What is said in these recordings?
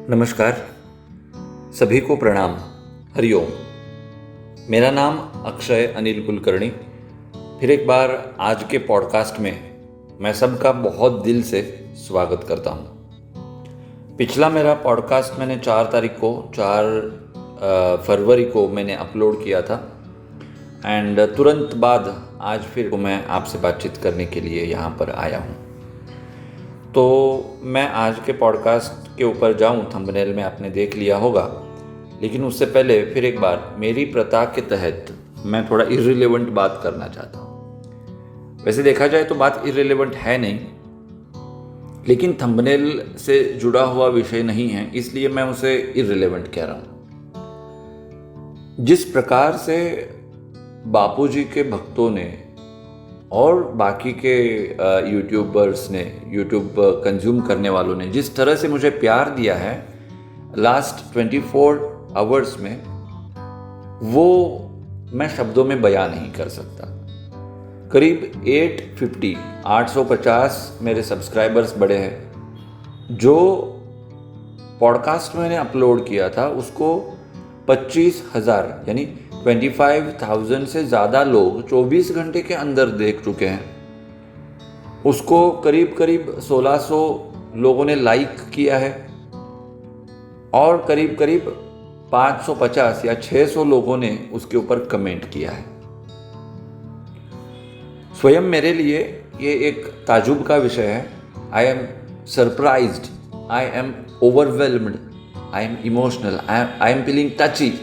नमस्कार, सभी को प्रणाम। हरिओम। मेरा नाम अक्षय अनिल कुलकर्णी। फिर एक बार आज के पॉडकास्ट में मैं सबका बहुत दिल से स्वागत करता हूँ। पिछला मेरा पॉडकास्ट मैंने 4 फरवरी को मैंने अपलोड किया था एंड तुरंत बाद आज फिर मैं आपसे बातचीत करने के लिए यहाँ पर आया हूँ। तो मैं आज के पॉडकास्ट के ऊपर जाऊं, थंबनेल में आपने देख लिया होगा, लेकिन उससे पहले फिर एक बार मेरी प्रथा के तहत मैं थोड़ा इर्रिलेवेंट बात करना चाहता हूं। वैसे देखा जाए तो बात इर्रिलेवेंट है नहीं, लेकिन थंबनेल से जुड़ा हुआ विषय नहीं है, इसलिए मैं उसे इर्रिलेवेंट कह रहा हूं। जिस प्रकार से बापूजी के भक्तों ने और बाकी के यूट्यूबर्स ने, यूट्यूब कंज्यूम करने वालों ने जिस तरह से मुझे प्यार दिया है लास्ट 24 आवर्स में, वो मैं शब्दों में बयां नहीं कर सकता। करीब 850 मेरे सब्सक्राइबर्स बढ़े हैं। जो पॉडकास्ट मैंने अपलोड किया था उसको 25,000 यानी 25,000 से ज़्यादा लोग 24 घंटे के अंदर देख चुके हैं। उसको करीब 1600 लोगों ने लाइक किया है और करीब 550 या 600 लोगों ने उसके ऊपर कमेंट किया है। स्वयं मेरे लिए ये एक ताजुब का विषय है। I am surprised, I am overwhelmed, I am emotional, I am feeling टची।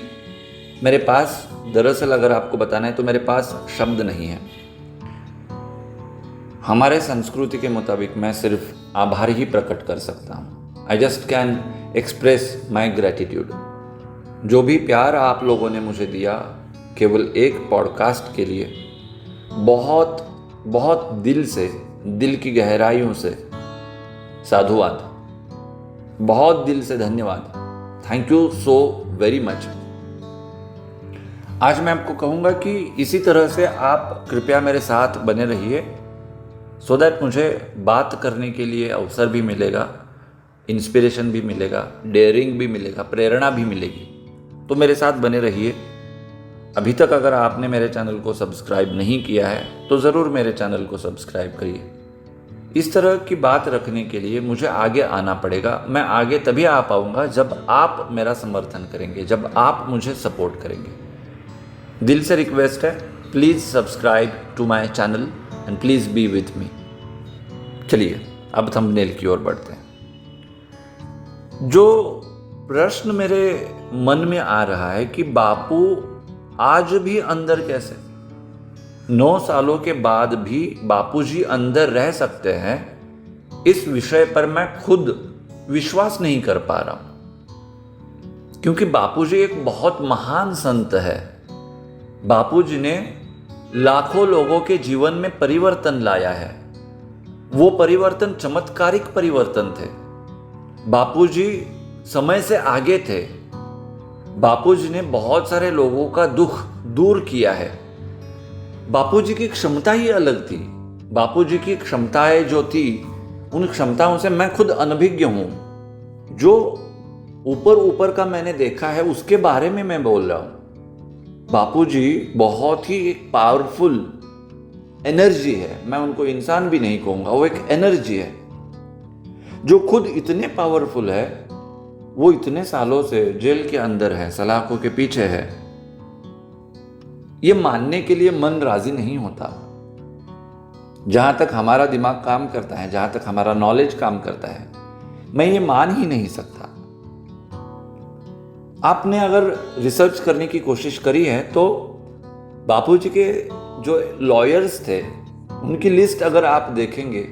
मेरे पास दरअसल अगर आपको बताना है तो मेरे पास शब्द नहीं है। हमारे संस्कृति के मुताबिक मैं सिर्फ आभार ही प्रकट कर सकता हूँ। I just can express my gratitude. जो भी प्यार आप लोगों ने मुझे दिया केवल एक पॉडकास्ट के लिए, बहुत बहुत दिल से, दिल की गहराइयों से साधुवाद, बहुत दिल से धन्यवाद। Thank you so very much. आज मैं आपको कहूँगा कि इसी तरह से आप कृपया मेरे साथ बने रहिए, सो दैट मुझे बात करने के लिए अवसर भी मिलेगा, इंस्पिरेशन भी मिलेगा, डेयरिंग भी मिलेगा, प्रेरणा भी मिलेगी। तो मेरे साथ बने रहिए। अभी तक अगर आपने मेरे चैनल को सब्सक्राइब नहीं किया है तो ज़रूर मेरे चैनल को सब्सक्राइब करिए। इस तरह की बात रखने के लिए मुझे आगे आना पड़ेगा। मैं आगे तभी आ पाऊँगा जब आप मेरा समर्थन करेंगे, जब आप मुझे सपोर्ट करेंगे। दिल से रिक्वेस्ट है, please subscribe to my channel and please be with me. चलिए अब थंबनेल की ओर बढ़ते हैं। जो प्रश्न मेरे मन में आ रहा है कि बापू आज भी अंदर कैसे, 9 सालों के बाद भी बापूजी अंदर रह सकते हैं, इस विषय पर मैं खुद विश्वास नहीं कर पा रहा हूं। क्योंकि बापूजी एक बहुत महान संत है। बापूजी ने लाखों लोगों के जीवन में परिवर्तन लाया है। वो परिवर्तन चमत्कारिक परिवर्तन थे। बापूजी समय से आगे थे। बापूजी ने बहुत सारे लोगों का दुख दूर किया है। बापूजी की क्षमता ही अलग थी। बापूजी की क्षमताएं जो थी, उन क्षमताओं से मैं खुद अनभिज्ञ हूं। जो ऊपर ऊपर का मैंने देखा है उसके बारे में मैं बोल रहा हूं। बापूजी बहुत ही एक पावरफुल एनर्जी है। मैं उनको इंसान भी नहीं कहूंगा, वो एक एनर्जी है जो खुद इतने पावरफुल है। वो इतने सालों से जेल के अंदर है, सलाखों के पीछे है। ये मानने के लिए मन राजी नहीं होता। जहां तक हमारा दिमाग काम करता है, जहां तक हमारा नॉलेज काम करता है, मैं ये मान ही नहीं सकता। आपने अगर रिसर्च करने की कोशिश करी है तो बापूजी के जो लॉयर्स थे उनकी लिस्ट अगर आप देखेंगे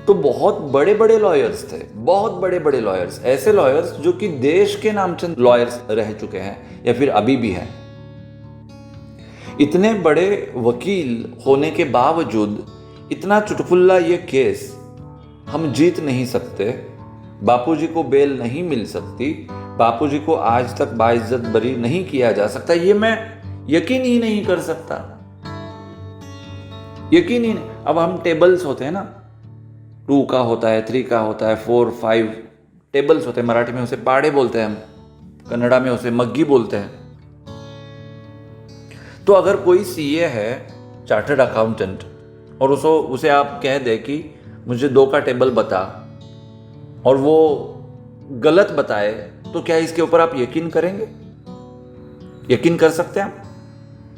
तो बहुत बड़े बड़े लॉयर्स थे, बहुत बड़े बड़े लॉयर्स, ऐसे लॉयर्स जो कि देश के नामचंद लॉयर्स रह चुके हैं या फिर अभी भी हैं। इतने बड़े वकील होने के बावजूद इतना चुटकुल्ला ये केस हम जीत नहीं सकते। बापूजी को बेल नहीं मिल सकती, बापूजी को आज तक बाइज्जत बरी नहीं किया जा सकता। ये मैं यकीन ही नहीं कर सकता, यकीन ही नहीं। अब हम टेबल्स होते हैं ना, 2 का होता है, 3 का होता है, 4, 5 टेबल्स होते हैं, मराठी में उसे पाड़े बोलते हैं, हम कन्नड़ा में उसे मग्गी बोलते हैं। तो अगर कोई सीए है, चार्टर्ड अकाउंटेंट, और उसे आप कह दे कि मुझे 2 का टेबल बता, और वो गलत बताए, तो क्या इसके ऊपर आप यकीन करेंगे? यकीन कर सकते हैं आप?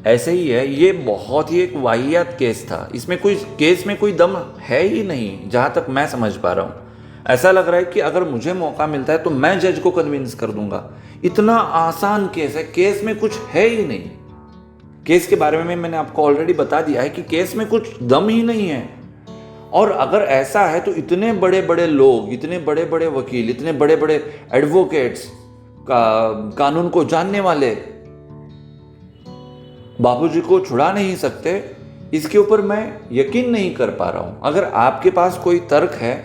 ऐसे ही है, ये बहुत ही एक वाहियात केस था। केस में कोई दम है ही नहीं, जहां तक मैं समझ पा रहा हूं। ऐसा लग रहा है कि अगर मुझे मौका मिलता है तो मैं जज को कन्विंस कर दूंगा। इतना आसान केस है, केस में कुछ है ही नहीं। केस के बारे में मैंने आपको ऑलरेडी बता दिया है कि केस में कुछ दम ही नहीं है। और अगर ऐसा है तो इतने बड़े बड़े लोग, इतने बड़े बड़े वकील, इतने बड़े बड़े एडवोकेट्स, कानून को जानने वाले बापूजी को छुड़ा नहीं सकते, इसके ऊपर मैं यकीन नहीं कर पा रहा हूं। अगर आपके पास कोई तर्क है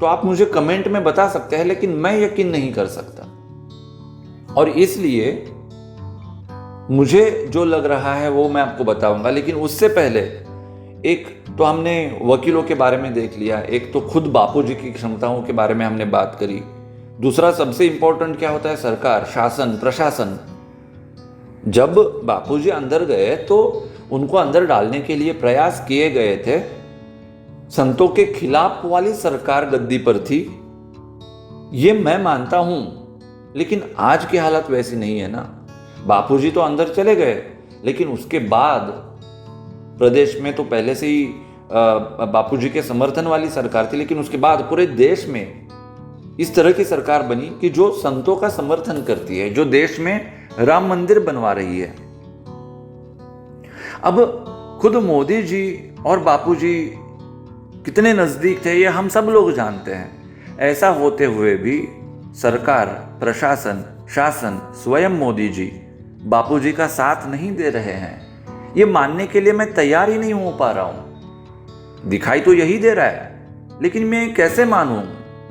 तो आप मुझे कमेंट में बता सकते हैं, लेकिन मैं यकीन नहीं कर सकता। और इसलिए मुझे जो लग रहा है वो मैं आपको बताऊंगा, लेकिन उससे पहले एक तो हमने वकीलों के बारे में देख लिया, एक तो खुद बापूजी की क्षमताओं के बारे में हमने बात करी। दूसरा सबसे इंपॉर्टेंट क्या होता है? सरकार, शासन, प्रशासन। जब बापूजी अंदर गए तो उनको अंदर डालने के लिए प्रयास किए गए थे। संतों के खिलाफ वाली सरकार गद्दी पर थी, ये मैं मानता हूं, लेकिन आज की हालत वैसी नहीं है ना। बापूजी तो अंदर चले गए, लेकिन उसके बाद प्रदेश में तो पहले से ही बापूजी के समर्थन वाली सरकार थी, लेकिन उसके बाद पूरे देश में इस तरह की सरकार बनी कि जो संतों का समर्थन करती है, जो देश में राम मंदिर बनवा रही है। अब खुद मोदी जी और बापूजी कितने नजदीक थे, ये हम सब लोग जानते हैं। ऐसा होते हुए भी सरकार, प्रशासन, शासन, स्वयं मोदी जी बापूजी का साथ नहीं दे रहे हैं। ये मानने के लिए मैं तैयार ही नहीं हो पा रहा हूं। दिखाई तो यही दे रहा है, लेकिन मैं कैसे मानूं?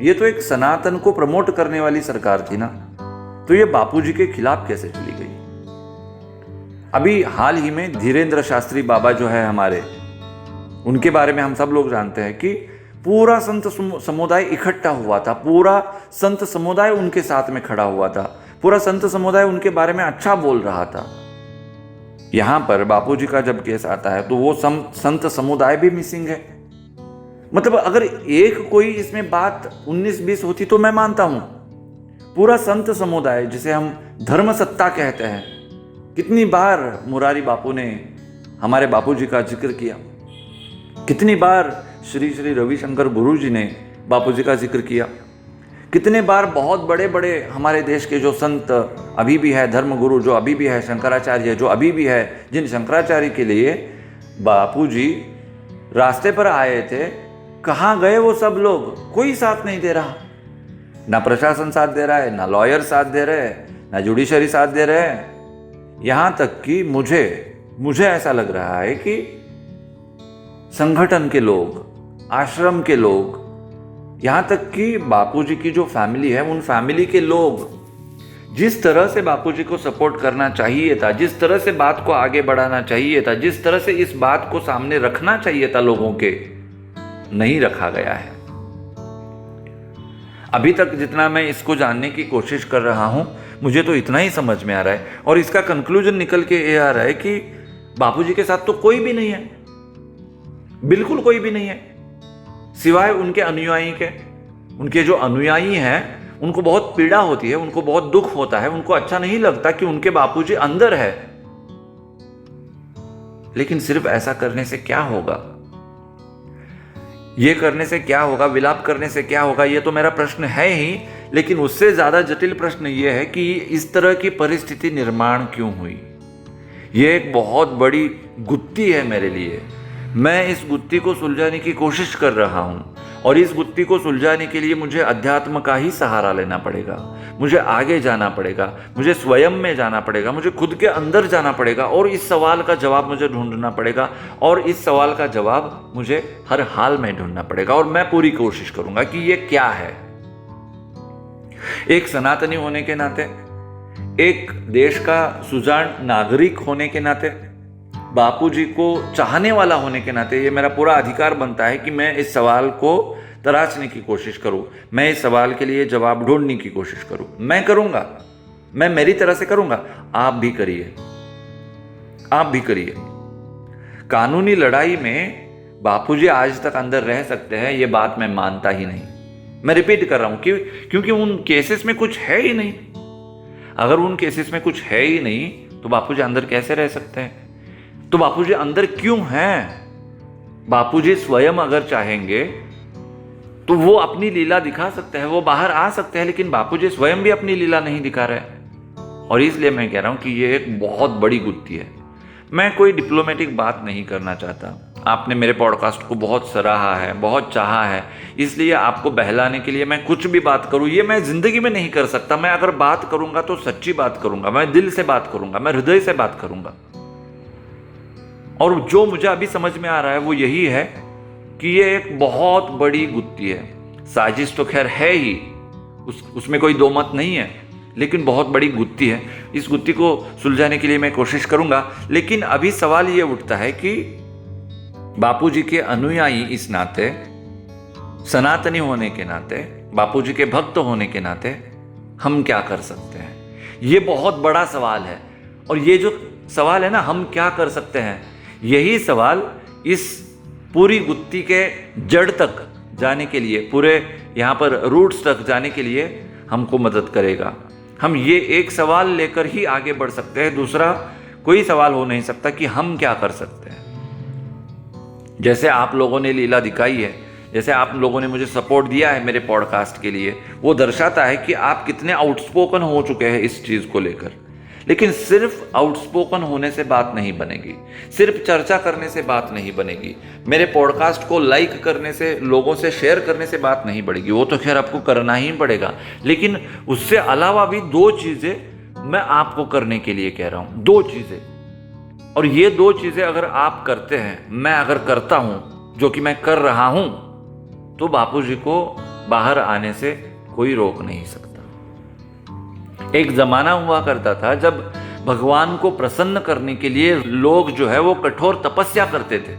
ये तो एक सनातन को प्रमोट करने वाली सरकार थी ना, तो ये बापूजी के खिलाफ कैसे चली गई? अभी हाल ही में धीरेन्द्र शास्त्री बाबा जो है हमारे, उनके बारे में हम सब लोग जानते हैं कि पूरा संत समुदाय इकट्ठा हुआ था, पूरा संत समुदाय उनके साथ में खड़ा हुआ था, पूरा संत समुदाय उनके बारे में अच्छा बोल रहा था। यहां पर बापूजी का जब केस आता है तो वो संत समुदाय भी मिसिंग है। मतलब अगर एक कोई इसमें बात 19-20 होती तो मैं मानता हूं। पूरा संत समुदाय, जिसे हम धर्म सत्ता कहते हैं, कितनी बार मुरारी बापू ने हमारे बापूजी का जिक्र किया, कितनी बार श्री श्री रविशंकर गुरु जी ने बापूजी का जिक्र किया, कितने बार बहुत बड़े बड़े हमारे देश के जो संत अभी भी है, धर्म गुरु जो अभी भी है, शंकराचार्य जो अभी भी है, जिन शंकराचार्य के लिए बापूजी रास्ते पर आए थे, कहाँ गए वो सब लोग? कोई साथ नहीं दे रहा। ना प्रशासन साथ दे रहा है, ना लॉयर साथ दे रहे हैं, ना जुडिशरी साथ दे रहे हैं। यहां तक कि मुझे ऐसा लग रहा है कि संगठन के लोग, आश्रम के लोग, यहां तक कि बापूजी की जो फैमिली है, उन फैमिली के लोग जिस तरह से बापूजी को सपोर्ट करना चाहिए था, जिस तरह से बात को आगे बढ़ाना चाहिए था, जिस तरह से इस बात को सामने रखना चाहिए था लोगों के, नहीं रखा गया है। अभी तक जितना मैं इसको जानने की कोशिश कर रहा हूं, मुझे तो इतना ही समझ में आ रहा है, और इसका कंक्लूजन निकल के ये आ रहा है कि बापूजी के साथ तो कोई भी नहीं है, बिल्कुल कोई भी नहीं है, सिवाय उनके अनुयायी के। उनके जो अनुयायी हैं उनको बहुत पीड़ा होती है, उनको बहुत दुख होता है, उनको अच्छा नहीं लगता कि उनके बापूजी अंदर है। लेकिन सिर्फ ऐसा करने से क्या होगा? ये करने से क्या होगा? विलाप करने से क्या होगा? ये तो मेरा प्रश्न है ही, लेकिन उससे ज्यादा जटिल प्रश्न ये है कि इस तरह की परिस्थिति निर्माण क्यों हुई? ये एक बहुत बड़ी गुत्थी है मेरे लिए। मैं इस गुत्थी को सुलझाने की कोशिश कर रहा हूं, और इस गुत्थी को सुलझाने के लिए मुझे अध्यात्म का ही सहारा लेना पड़ेगा। मुझे आगे जाना पड़ेगा, मुझे स्वयं में जाना पड़ेगा, मुझे खुद के अंदर जाना पड़ेगा, और इस सवाल का जवाब मुझे ढूंढना पड़ेगा, और इस सवाल का जवाब मुझे हर हाल में ढूंढना पड़ेगा। और मैं पूरी कोशिश करूंगा कि ये क्या है। एक सनातनी होने के नाते, एक देश का सुजान नागरिक होने के नाते, बापूजी को चाहने वाला होने के नाते ये मेरा पूरा अधिकार बनता है कि मैं इस सवाल को तराशने की कोशिश करूं, मैं इस सवाल के लिए जवाब ढूंढने की कोशिश करूं। मैं करूंगा, मैं मेरी तरह से करूंगा, आप भी करिए, आप भी करिए। कानूनी लड़ाई में बापूजी आज तक अंदर रह सकते हैं, ये बात मैं मानता ही नहीं। मैं रिपीट कर रहा हूं क्योंकि उन केसेस में कुछ है ही नहीं। अगर उन केसेस में कुछ है ही नहीं तो बापूजी अंदर कैसे रह सकते हैं? तो बापूजी अंदर क्यों हैं? बापूजी स्वयं अगर चाहेंगे तो वो अपनी लीला दिखा सकते हैं, वो बाहर आ सकते हैं, लेकिन बापूजी स्वयं भी अपनी लीला नहीं दिखा रहे। और इसलिए मैं कह रहा हूं कि ये एक बहुत बड़ी गुत्थी है। मैं कोई डिप्लोमेटिक बात नहीं करना चाहता। आपने मेरे पॉडकास्ट को बहुत सराहा है, बहुत चाहा है, इसलिए आपको बहलाने के लिए मैं कुछ भी बात करूं, ये मैं जिंदगी में नहीं कर सकता। मैं अगर बात करूंगा तो सच्ची बात करूंगा, मैं दिल से बात करूंगा, मैं हृदय से बात करूंगा। और जो मुझे अभी समझ में आ रहा है वो यही है कि ये एक बहुत बड़ी गुत्थी है। साजिश तो खैर है ही, उसमें कोई दो मत नहीं है, लेकिन बहुत बड़ी गुत्थी है। इस गुत्थी को सुलझाने के लिए मैं कोशिश करूंगा। लेकिन अभी सवाल ये उठता है कि बापूजी के अनुयायी इस नाते, सनातनी होने के नाते, बापूजी के भक्त होने के नाते हम क्या कर सकते हैं? ये बहुत बड़ा सवाल है। और ये जो सवाल है ना, हम क्या कर सकते हैं, यही सवाल इस पूरी गुत्थी के जड़ तक जाने के लिए, पूरे यहाँ पर रूट्स तक जाने के लिए हमको मदद करेगा। हम ये एक सवाल लेकर ही आगे बढ़ सकते हैं, दूसरा कोई सवाल हो नहीं सकता कि हम क्या कर सकते हैं। जैसे आप लोगों ने लीला दिखाई है, जैसे आप लोगों ने मुझे सपोर्ट दिया है मेरे पॉडकास्ट के लिए, वो दर्शाता है कि आप कितने आउटस्पोकन हो चुके हैं इस चीज़ को लेकर। लेकिन सिर्फ आउटस्पोकन होने से बात नहीं बनेगी, सिर्फ चर्चा करने से बात नहीं बनेगी, मेरे पॉडकास्ट को लाइक करने से, लोगों से शेयर करने से बात नहीं बढ़ेगी। वो तो खैर आपको करना ही पड़ेगा, लेकिन उससे अलावा भी दो चीज़ें मैं आपको करने के लिए कह रहा हूँ, दो चीज़ें। और ये दो चीज़ें अगर आप करते हैं, मैं अगर करता हूँ, जो कि मैं कर रहा हूँ, तो बापूजी को बाहर आने से कोई रोक नहीं सकता। एक जमाना हुआ करता था जब भगवान को प्रसन्न करने के लिए लोग जो है वो कठोर तपस्या करते थे,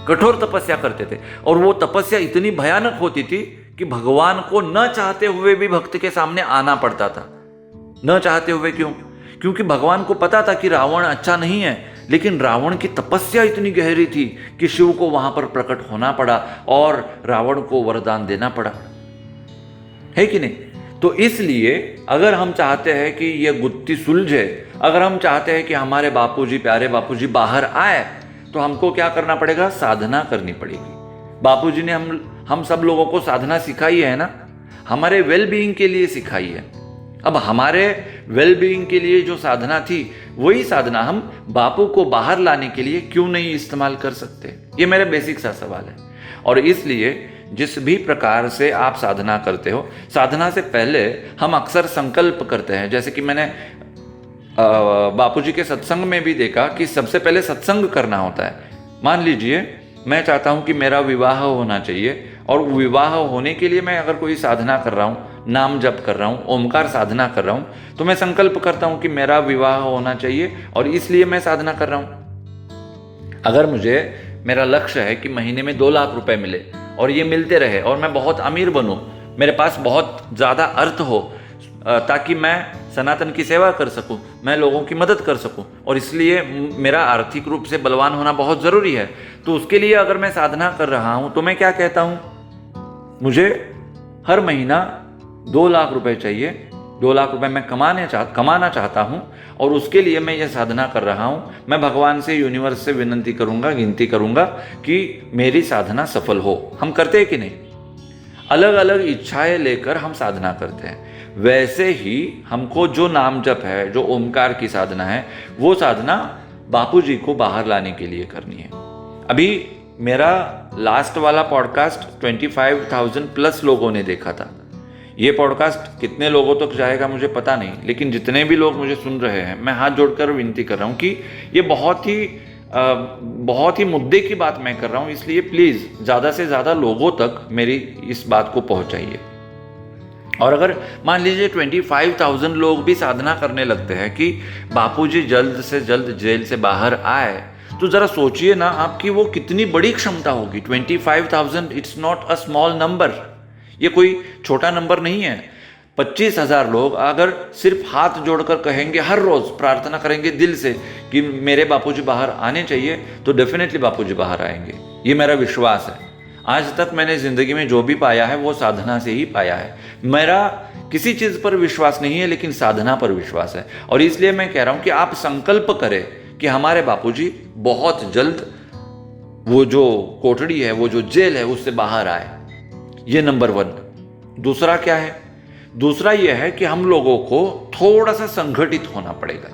कठोर तपस्या करते थे। और वो तपस्या इतनी भयानक होती थी कि भगवान को न चाहते हुए भी भक्त के सामने आना पड़ता था। न चाहते हुए क्यों? क्योंकि भगवान को पता था कि रावण अच्छा नहीं है, लेकिन रावण की तपस्या इतनी गहरी थी कि शिव को वहां पर प्रकट होना पड़ा और रावण को वरदान देना पड़ा, है कि नहीं? तो इसलिए अगर हम चाहते हैं कि यह गुत्थी सुलझे, अगर हम चाहते हैं कि हमारे बापूजी, प्यारे बापूजी बाहर आए, तो हमको क्या करना पड़ेगा? साधना करनी पड़ेगी। बापूजी ने हम सब लोगों को साधना सिखाई है ना, हमारे वेल बीइंग के लिए सिखाई है। अब हमारे वेल बीइंग के लिए जो साधना थी, वही साधना हम बापू को बाहर लाने के लिए क्यों नहीं इस्तेमाल कर सकते? ये मेरा बेसिक सा सवाल है। और इसलिए जिस भी प्रकार से आप साधना करते हो, साधना से पहले हम अक्सर संकल्प करते हैं। जैसे कि मैंने बापूजी के सत्संग में भी देखा कि सबसे पहले सत्संग करना होता है। मान लीजिए मैं चाहता हूं कि मेरा विवाह होना चाहिए, और विवाह होने के लिए मैं अगर कोई साधना कर रहा हूं, नाम जप कर रहा हूं, ओमकार साधना कर रहा हूं, तो मैं संकल्प करता हूं कि मेरा विवाह होना चाहिए और इसलिए मैं साधना कर रहा हूं। अगर मुझे, मेरा लक्ष्य है कि महीने में 2 लाख रुपए मिले और ये मिलते रहे और मैं बहुत अमीर बनूं, मेरे पास बहुत ज़्यादा अर्थ हो, ताकि मैं सनातन की सेवा कर सकूं, मैं लोगों की मदद कर सकूं, और इसलिए मेरा आर्थिक रूप से बलवान होना बहुत ज़रूरी है। तो उसके लिए अगर मैं साधना कर रहा हूं, तो मैं क्या कहता हूं? मुझे हर महीना 2 लाख रुपए चाहिए, 2 लाख रुपए मैं कमाना चाहता हूं, और उसके लिए मैं ये साधना कर रहा हूं। मैं भगवान से, यूनिवर्स से विनती करूंगा, गिनती करूंगा कि मेरी साधना सफल हो। हम करते हैं कि नहीं? अलग अलग इच्छाएं लेकर हम साधना करते हैं। वैसे ही हमको जो नाम जप है, जो ओमकार की साधना है, वो साधना बापूजी को बाहर लाने के लिए करनी है। अभी मेरा लास्ट वाला पॉडकास्ट 25,000 प्लस लोगों ने देखा था। ये पॉडकास्ट कितने लोगों तक जाएगा मुझे पता नहीं, लेकिन जितने भी लोग मुझे सुन रहे हैं, मैं हाथ जोड़कर विनती कर रहा हूँ कि ये बहुत ही मुद्दे की बात मैं कर रहा हूँ, इसलिए प्लीज़ ज़्यादा से ज़्यादा लोगों तक मेरी इस बात को पहुँचाइए। और अगर मान लीजिए 25,000 लोग भी साधना करने लगते हैं कि बापूजी जल्द से जल्द जेल से बाहर आए, तो ज़रा सोचिए ना आपकी वो कितनी बड़ी क्षमता होगी। 25,000 it's not a small number, ये कोई छोटा नंबर नहीं है। 25,000 लोग अगर सिर्फ हाथ जोड़कर कहेंगे, हर रोज़ प्रार्थना करेंगे दिल से कि मेरे बापूजी बाहर आने चाहिए, तो डेफिनेटली बापूजी बाहर आएंगे। ये मेरा विश्वास है। आज तक मैंने ज़िंदगी में जो भी पाया है वो साधना से ही पाया है। मेरा किसी चीज़ पर विश्वास नहीं है, लेकिन साधना पर विश्वास है। और इसलिए मैं कह रहा हूँ कि आप संकल्प करें कि हमारे बापूजी बहुत जल्द वो जो कोठड़ी है, वो जो जेल है, उससे बाहर आए। ये नंबर 1। दूसरा क्या है? दूसरा यह है कि हम लोगों को थोड़ा सा संगठित होना पड़ेगा।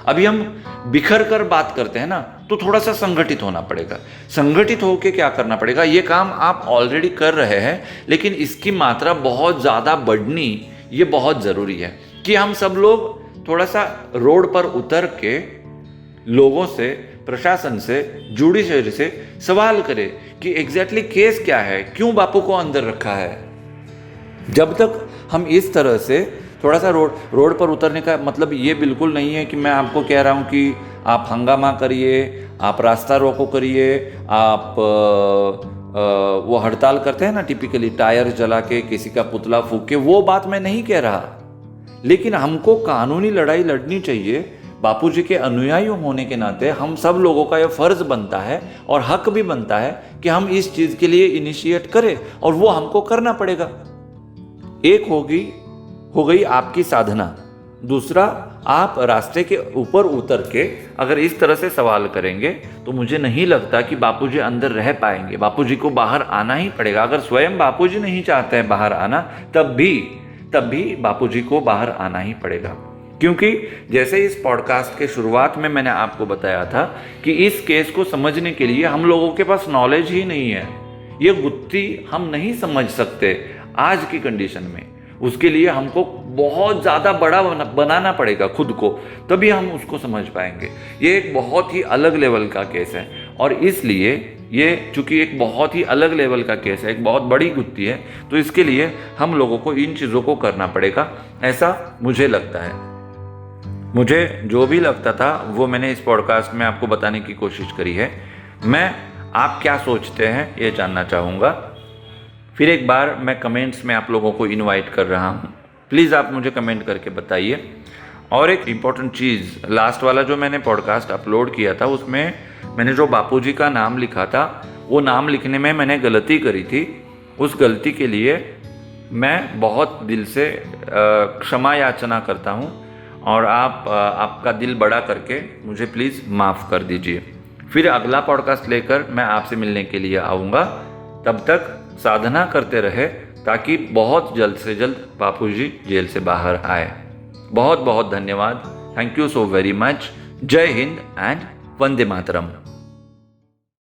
अभी हम बिखर कर बात करते हैं ना, तो थोड़ा सा संगठित होना पड़ेगा। संगठित होकर क्या करना पड़ेगा? ये काम आप ऑलरेडी कर रहे हैं, लेकिन इसकी मात्रा बहुत ज़्यादा बढ़नी ये बहुत ज़रूरी है कि हम सब लोग थोड़ा सा रोड पर उतर के लोगों से, प्रशासन से, जुडिशरी से सवाल करें कि एग्जैक्टली केस क्या है, क्यों बापू को अंदर रखा है। जब तक हम इस तरह से थोड़ा सा रोड पर उतरने का मतलब ये बिल्कुल नहीं है कि मैं आपको कह रहा हूँ कि आप हंगामा करिए, आप रास्ता रोको करिए, आप वो हड़ताल करते हैं ना टिपिकली, टायर जला के, किसी का पुतला फूंक के, वो बात मैं नहीं कह रहा। लेकिन हमको कानूनी लड़ाई लड़नी चाहिए। बापूजी के अनुयायी होने के नाते हम सब लोगों का यह फर्ज बनता है और हक भी बनता है कि हम इस चीज़ के लिए इनिशिएट करें, और वो हमको करना पड़ेगा। एक हो गई आपकी साधना। दूसरा, आप रास्ते के ऊपर उतर के अगर इस तरह से सवाल करेंगे तो मुझे नहीं लगता कि बापूजी अंदर रह पाएंगे। बापूजी को बाहर आना ही पड़ेगा। अगर स्वयं बापूजी नहीं चाहते हैं बाहर आना, तब भी बापूजी को बाहर आना ही पड़ेगा। क्योंकि जैसे इस पॉडकास्ट के शुरुआत में मैंने आपको बताया था कि इस केस को समझने के लिए हम लोगों के पास नॉलेज ही नहीं है। ये गुत्थी हम नहीं समझ सकते आज की कंडीशन में। उसके लिए हमको बहुत ज़्यादा बड़ा बनाना पड़ेगा खुद को, तभी हम उसको समझ पाएंगे। ये एक बहुत ही अलग लेवल का केस है, और इसलिए ये चूँकि एक बहुत ही अलग लेवल का केस है, एक बहुत बड़ी गुत्थी है, तो इसके लिए हम लोगों को इन चीज़ों को करना पड़ेगा, ऐसा मुझे लगता है। मुझे जो भी लगता था वो मैंने इस पॉडकास्ट में आपको बताने की कोशिश करी है। मैं आप क्या सोचते हैं ये जानना चाहूँगा। फिर एक बार मैं कमेंट्स में आप लोगों को इनवाइट कर रहा हूँ, प्लीज़ आप मुझे कमेंट करके बताइए। और एक इम्पॉर्टेंट चीज़, लास्ट वाला जो मैंने पॉडकास्ट अपलोड किया था उसमें मैंने जो बापूजी का नाम लिखा था, वो नाम लिखने में मैंने गलती करी थी। उस गलती के लिए मैं बहुत दिल से क्षमा याचना करता हूँ, और आपका दिल बड़ा करके मुझे प्लीज़ माफ़ कर दीजिए। फिर अगला पॉडकास्ट लेकर मैं आपसे मिलने के लिए आऊँगा। तब तक साधना करते रहे ताकि बहुत जल्द से जल्द बापूजी जेल से बाहर आए। बहुत बहुत धन्यवाद। Thank you so very much. जय हिंद एंड वंदे मातरम।